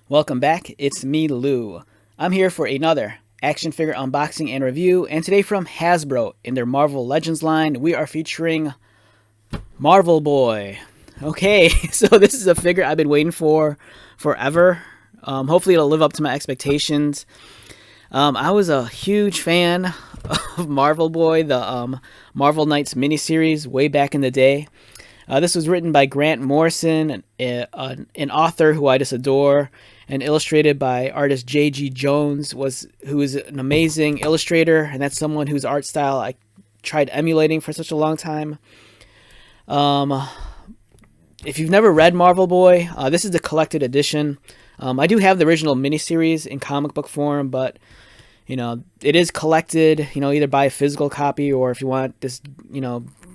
Welcome back, it's me, Lou. I'm here for another action figure unboxing and review, and today from Hasbro in their Marvel Legends line, we are featuring Marvel Boy. Okay, so this is a figure I've been waiting for forever. Hopefully it'll live up to my expectations. I was a huge fan of Marvel Boy, the Marvel Knights miniseries way back in the day. This was written by Grant Morrison, an author who I just adore, and illustrated by artist J.G. Jones, who is an amazing illustrator, and that's someone whose art style I tried emulating for such a long time. If you've never read Marvel Boy, this is the collected edition. I do have the original miniseries in comic book form, but it is collected. Either buy a physical copy or if you want, just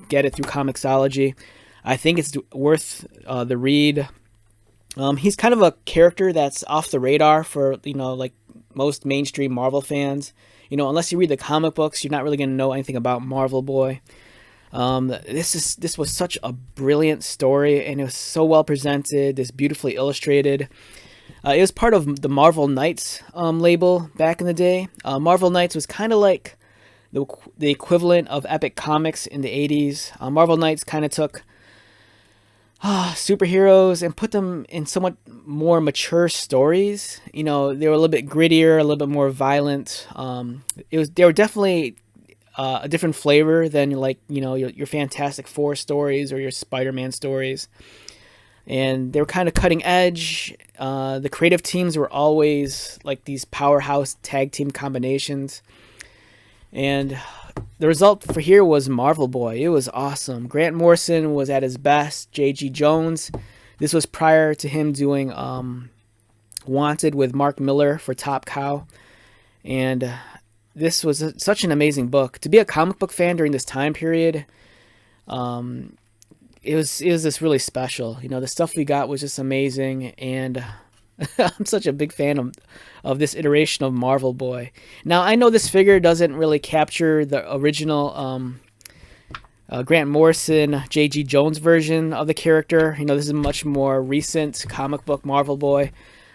get it through Comixology. I think it's worth the read. He's kind of a character that's off the radar for like most mainstream Marvel fans. Unless you read the comic books, you're not really going to know anything about Marvel Boy. This was such a brilliant story, and it was so well presented. This beautifully illustrated. It was part of the Marvel Knights label back in the day. Marvel Knights was kind of like the equivalent of Epic Comics in the 80s. Marvel Knights kind of took superheroes and put them in somewhat more mature stories. They were a little bit grittier, a little bit more violent. They were definitely a different flavor than your Fantastic Four stories or your Spider-Man stories. And they were kind of cutting edge. The creative teams were always like these powerhouse tag team combinations. And the result for here was Marvel Boy. It was awesome. Grant Morrison was at his best. J.G. Jones. This was prior to him doing Wanted with Mark Miller for Top Cow. And this was such an amazing book. To be a comic book fan during this time period, it was just really special. The stuff we got was just amazing, and I'm such a big fan of this iteration of Marvel Boy. Now, I know this figure doesn't really capture the original Grant Morrison, J.G. Jones version of the character. This is a much more recent comic book Marvel Boy.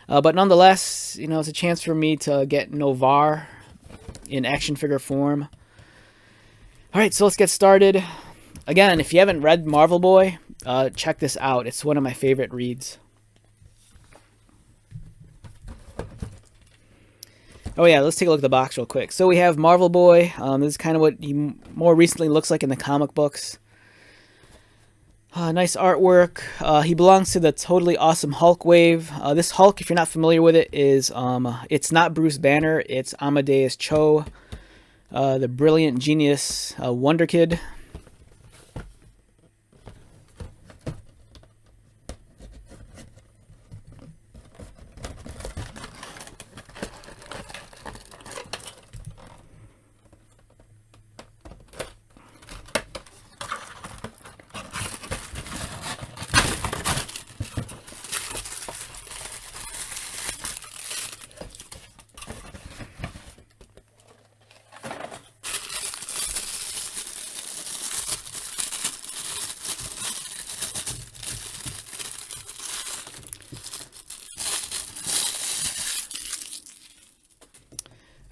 But nonetheless, it's a chance for me to get Novar in action figure form. All right, so let's get started. Again, if you haven't read Marvel Boy, check this out. It's one of my favorite reads. Oh yeah, let's take a look at the box real quick. So we have Marvel Boy. This is kind of what he more recently looks like in the comic books. Nice artwork. He belongs to the totally awesome Hulk wave. This Hulk, if you're not familiar with it, is it's not Bruce Banner. It's Amadeus Cho, the brilliant genius Wonder Kid.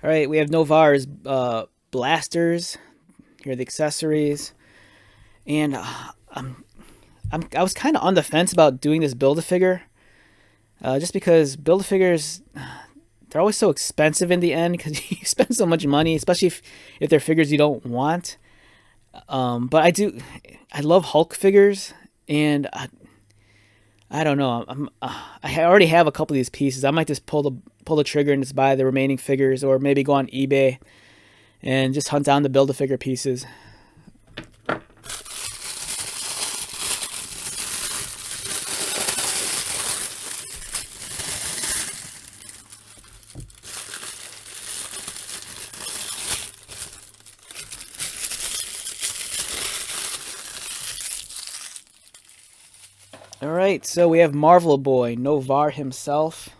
All right, we have Novar's blasters. Here are the accessories, and I was kind of on the fence about doing this Build-A-Figure, just because Build-A-Figures, they're always so expensive in the end because you spend so much money, especially if they're figures you don't want. But I love Hulk figures, and I don't know. I already have a couple of these pieces. I might just pull the trigger and just buy the remaining figures, or maybe go on eBay and just hunt down the Build-A-Figure pieces. All right, so we have Marvel Boy, Novar himself.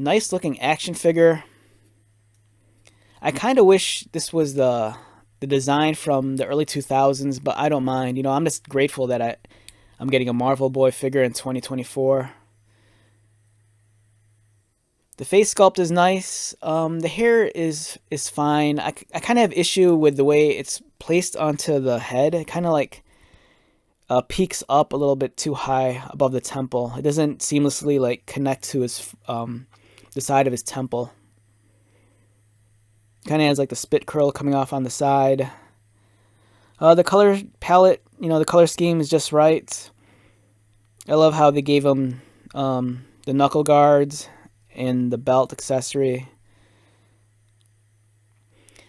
Nice looking action figure. I kind of wish this was the design from the early 2000s, but I don't mind. I'm just grateful that I'm getting a Marvel Boy figure in 2024. The face sculpt is nice. The hair is fine. I kind of have issue with the way it's placed onto the head. It kind of like peaks up a little bit too high above the temple. It doesn't seamlessly like connect to his the side of his temple. Kind of has like the spit curl coming off on the side. The color palette, the color scheme is just right. I love how they gave him the knuckle guards and the belt accessory.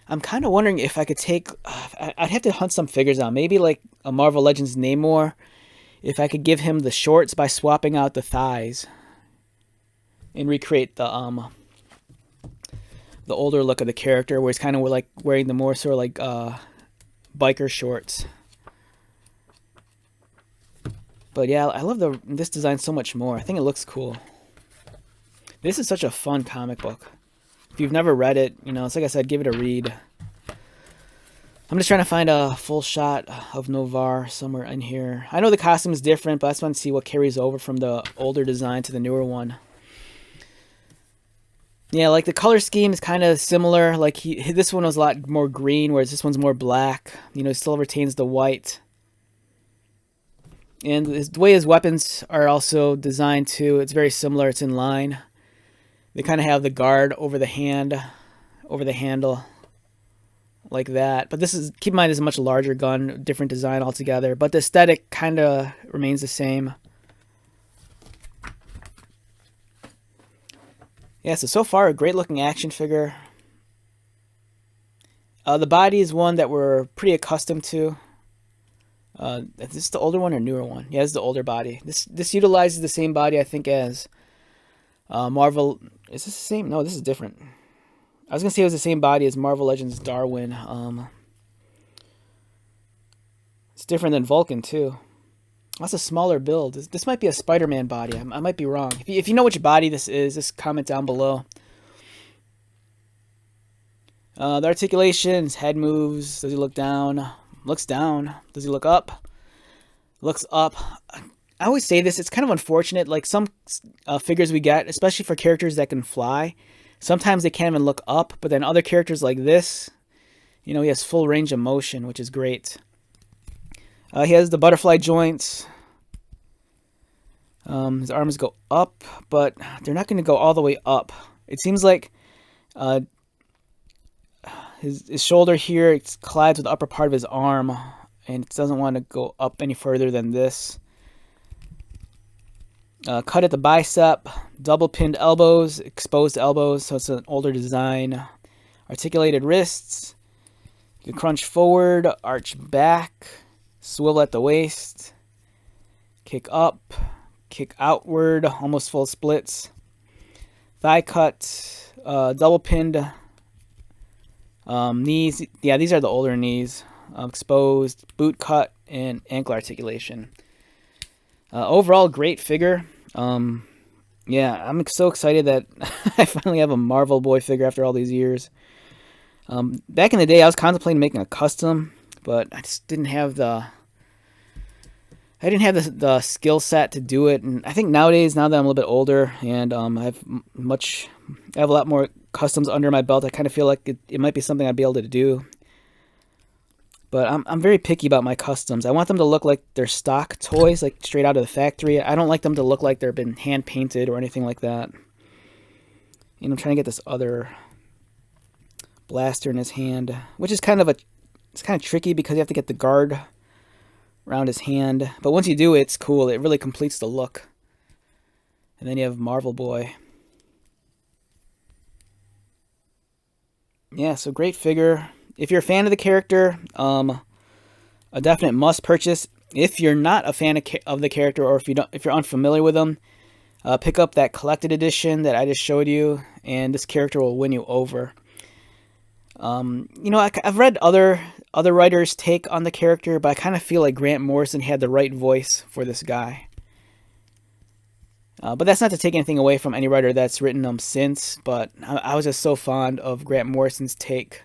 I'm kind of wondering if I could take... I'd have to hunt some figures out. Maybe like a Marvel Legends Namor. If I could give him the shorts by swapping out the thighs. And recreate the older look of the character, where he's kind of like wearing the more sort of like biker shorts. But yeah, I love this design so much more. I think it looks cool. This is such a fun comic book. If you've never read it, it's like I said, give it a read. I'm just trying to find a full shot of Novar somewhere in here. I know the costume is different, but I just want to see what carries over from the older design to the newer one. Yeah, like the color scheme is kind of similar. Like this one was a lot more green, whereas this one's more black. It still retains the white. And the way his weapons are also designed too, it's very similar. It's in line. They kind of have the guard over the handle, like that. But keep in mind, this is a much larger gun, different design altogether. But the aesthetic kind of remains the same. Yeah, so far, a great looking action figure. The body is one that we're pretty accustomed to. Is this the older one or newer one? Yeah, this is the older body. This utilizes the same body, I think, as Marvel. Is this the same? No, this is different. I was going to say it was the same body as Marvel Legends Darwin. It's different than Vulcan, too. That's a smaller build. This might be a Spider-Man body. I might be wrong. If you know which body this is, just comment down below. The articulation, his head moves. Does he look down? Looks down. Does he look up? Looks up. I always say this. It's kind of unfortunate. Like some figures we get, especially for characters that can fly, sometimes they can't even look up. But then other characters like this, he has full range of motion, which is great. He has the butterfly joints. His arms go up, but they're not going to go all the way up. It seems like his shoulder here, it collides with the upper part of his arm, and it doesn't want to go up any further than this. Cut at the bicep, double pinned elbows, exposed elbows, so it's an older design. Articulated wrists. You can crunch forward, arch back, swivel at the waist, kick up, kick outward, almost full splits. Thigh cut, double pinned knees. Yeah, these are the older knees. Exposed, boot cut, and ankle articulation. Overall, great figure. Yeah, I'm so excited that I finally have a Marvel Boy figure after all these years. Back in the day, I was contemplating making a custom, but I just didn't have the skill set to do it. And I think nowadays, now that I'm a little bit older and I have a lot more customs under my belt, I kind of feel like it might be something I'd be able to do. But I'm very picky about my customs. I want them to look like they're stock toys, like straight out of the factory. I don't like them to look like they've been hand painted or anything like that. I'm trying to get this other blaster in his hand, which is it's kind of tricky because you have to get the guard around his hand. But once you do, it's cool. It really completes the look. And then you have Marvel Boy. Yeah, so great figure. If you're a fan of the character, a definite must purchase. If you're not a fan of the character, or if you're unfamiliar with them, pick up that collected edition that I just showed you, and this character will win you over. I've read other writers' take on the character, but I kind of feel like Grant Morrison had the right voice for this guy. But that's not to take anything away from any writer that's written them since. But I was just so fond of Grant Morrison's take.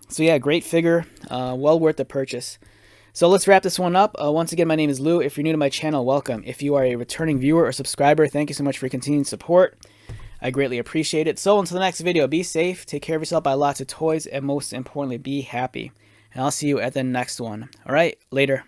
So yeah, great figure, well worth the purchase. So let's wrap this one up. Once again, my name is Lou. If you're new to my channel, welcome. If you are a returning viewer or subscriber, thank you so much for your continued support. I greatly appreciate it. So until the next video, be safe, take care of yourself, buy lots of toys, and most importantly, be happy. And I'll see you at the next one. All right, later.